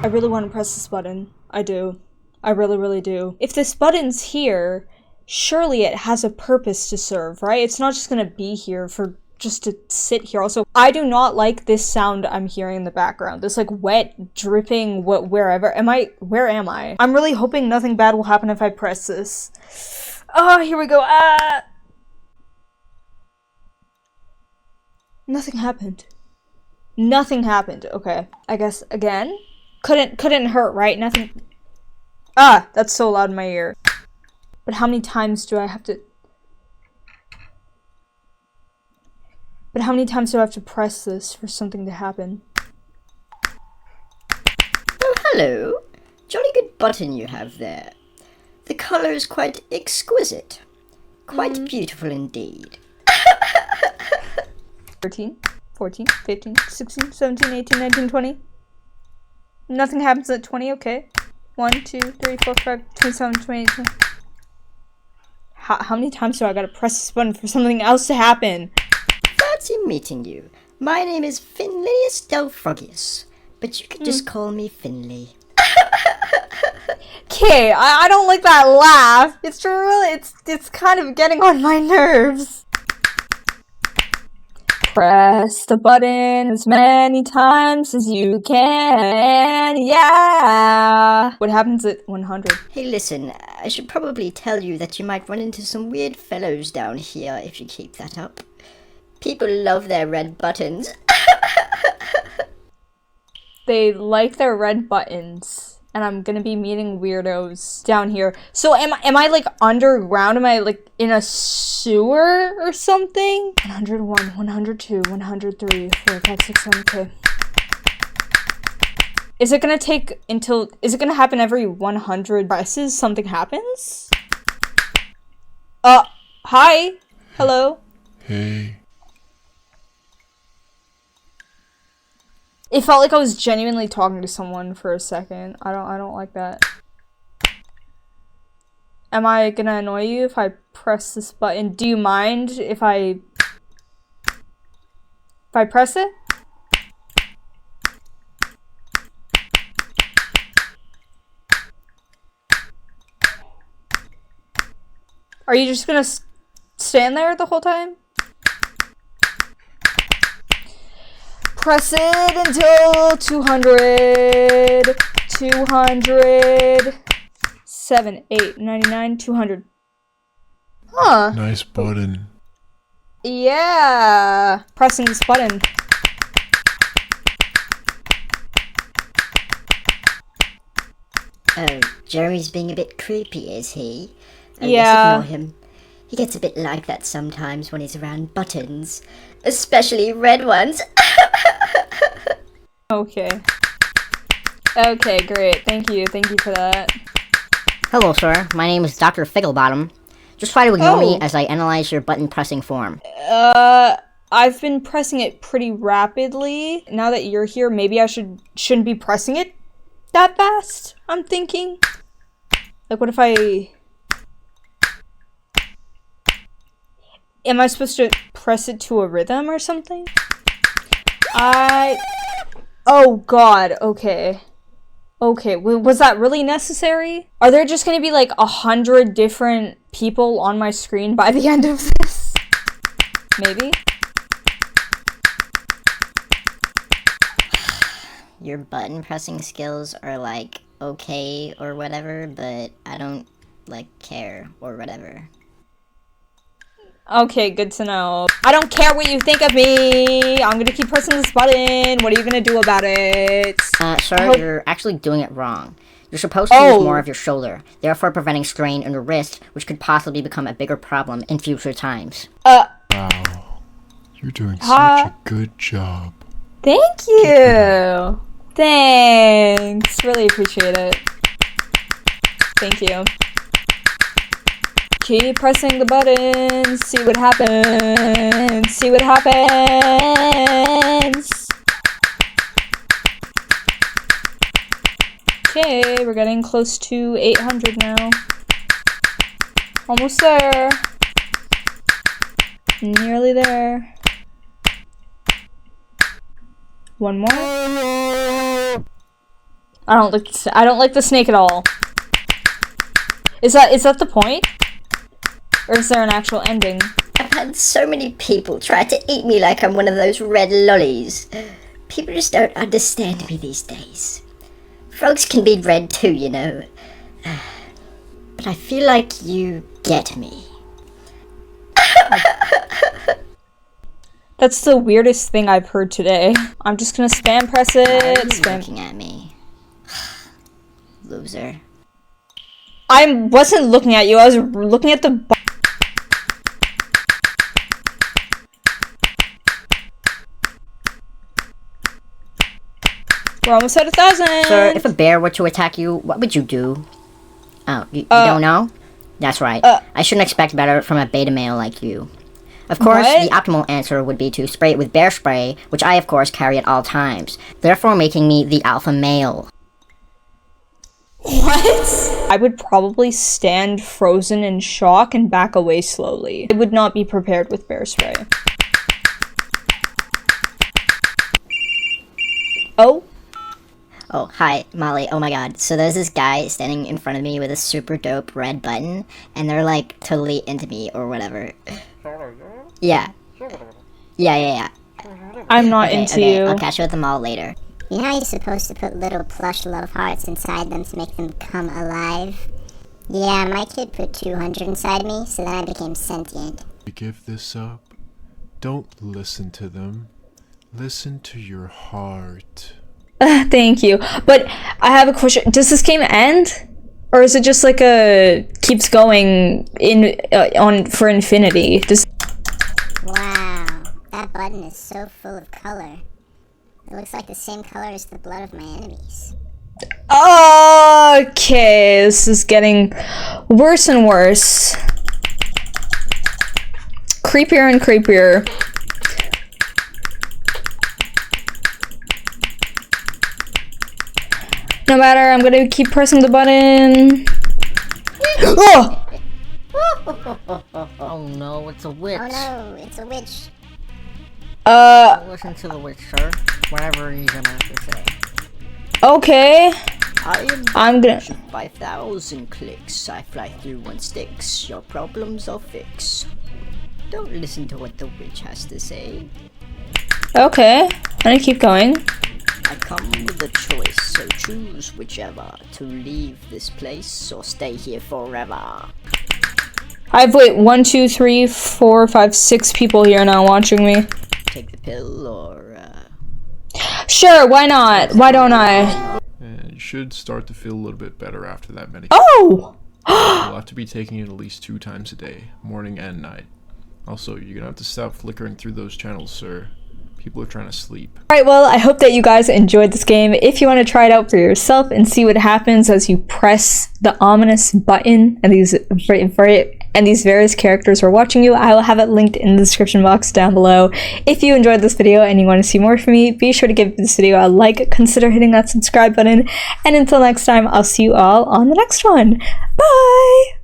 I really want to press this button. I do. I really, really do. If this button's here, surely it has a purpose to serve, right? It's not just gonna be here for just to sit here. Also, I do not like this sound I'm hearing in the background. This like wet, dripping, wherever. Where am I? I'm really hoping nothing bad will happen if I press this. Oh, here we go. Ah! Nothing happened. Nothing happened. Okay. I guess again? Couldn't hurt, right? Nothing. Ah, that's so loud in my ear. But how many times do I have to... But how many times do I have to press this for something to happen? Oh, hello. Jolly good button you have there. The colour is quite exquisite. Quite beautiful indeed. 13, 14, 15, 16, 17, 18, 19, 20. Nothing happens at 20, okay. 1, 2, 3, 4, 5, 27, 28, 20. How many times do I gotta press this button for something else to happen? Fancy meeting you. My name is Finlius Delfrogius, but you could just call me Finley. Okay, I don't like that laugh. It's kind of getting on my nerves. Press the button as many times as you can, yeah! What happens at 100? Hey listen, I should probably tell you that you might run into some weird fellows down here if you keep that up. People love their red buttons. They like their red buttons. And I'm gonna be meeting weirdos down here. So am I like underground? Am I like in a sewer or something? 101, 102, 103, 4, 5, 6, 7, okay. Is it gonna take until, is it gonna happen every 100 presses something happens? Hi? Hello? Hey. It felt like I was genuinely talking to someone for a second. I don't like that. Am I gonna annoy you if I press this button? Do you mind if I press it? Are you just gonna stand there the whole time? Press it until 200, 200, 7, 8, 99, 200. Huh. Nice button. Yeah. Pressing this button. Oh, Jeremy's being a bit creepy, is he? Oh, Yeah. Yes, ignore him. He gets a bit like that sometimes when he's around buttons. Especially red ones. Okay. Okay, great. Thank you for that. Hello, sir. My name is Dr. Figglebottom. Just try to ignore me Oh. as I analyze your button pressing form. I've been pressing it pretty rapidly. Now that you're here, maybe I shouldn't be pressing it that fast, I'm thinking. Like, what if I... Am I supposed to press it to a rhythm or something? Oh god, okay. Okay, was that really necessary? Are there just gonna be like 100 different people on my screen by the end of this? Maybe? Your button pressing skills are like okay or whatever, but I don't like care or whatever. Okay, good to know. I don't care what you think of me! I'm gonna keep pressing this button! What are you gonna do about it? Sir, you're actually doing it wrong. You're supposed to use more of your shoulder, therefore preventing strain on your wrist, which could possibly become a bigger problem in future times. Wow. You're doing such a good job. Thank you! Thanks! Really appreciate it. Thank you. Keep pressing the button, see what happens, see what happens. Okay, we're getting close to 800 now. Almost there. Nearly there. One more. I don't like the snake at all. Is that the point? Or is there an actual ending? I've had so many people try to eat me like I'm one of those red lollies. People just don't understand me these days. Frogs can be red too, you know. But I feel like you get me. That's the weirdest thing I've heard today. I'm just gonna spam press it. Why are you Spam. looking at me? Loser. I wasn't looking at you. I was looking at the. We're almost at 1,000. Sir, if a bear were to attack you, what would you do? Oh, you don't know? That's right. I shouldn't expect better from a beta male like you. Of course, What? the optimal answer would be to spray it with bear spray, which I, of course, carry at all times, therefore making me the alpha male. What? I would probably stand frozen in shock and back away slowly. I would not be prepared with bear spray. Oh? Oh, hi, Molly. Oh my god. So there's this guy standing in front of me with a super dope red button, and they're like totally into me or whatever. Yeah. Yeah. I'm not into Okay, you. I'll catch you at the mall later. You know how you're supposed to put little plush love hearts inside them to make them come alive? Yeah, my kid put 200 inside me, so then I became sentient. Give this up. Don't listen to them. Listen to your heart. Thank you. But I have a question. Does this game end? Or is it just like a keeps going in on for infinity? Wow, that button is so full of color. It looks like the same color as the blood of my enemies. Okay, this is getting worse and worse. Creepier and creepier. No matter, I'm gonna keep pressing the button. Oh! Oh no, it's a witch. Oh no, it's a witch. Listen to the witch, sir. Whatever you're gonna have to say. Okay. I'm gonna. 5,000 clicks. I fly through on sticks. Your problems I'll fix. Don't listen to what the witch has to say. Okay. I'm gonna keep going. I come with a choice, so choose whichever. To leave this place or stay here forever. I've wait 1, 2, 3, 4, 5, 6 people here now watching me. Take the pill or Sure, why not? Why don't I? And you should start to feel a little bit better after that medication. Oh! You'll have to be taking it at least 2 times a day, morning and night. Also, you're gonna have to stop flickering through those channels, sir. People are trying to sleep. Alright, well, I hope that you guys enjoyed this game. If you want to try it out for yourself and see what happens as you press the ominous button and these various characters are watching you, I will have it linked in the description box down below. If you enjoyed this video and you want to see more from me, be sure to give this video a like, consider hitting that subscribe button, and until next time, I'll see you all on the next one. Bye!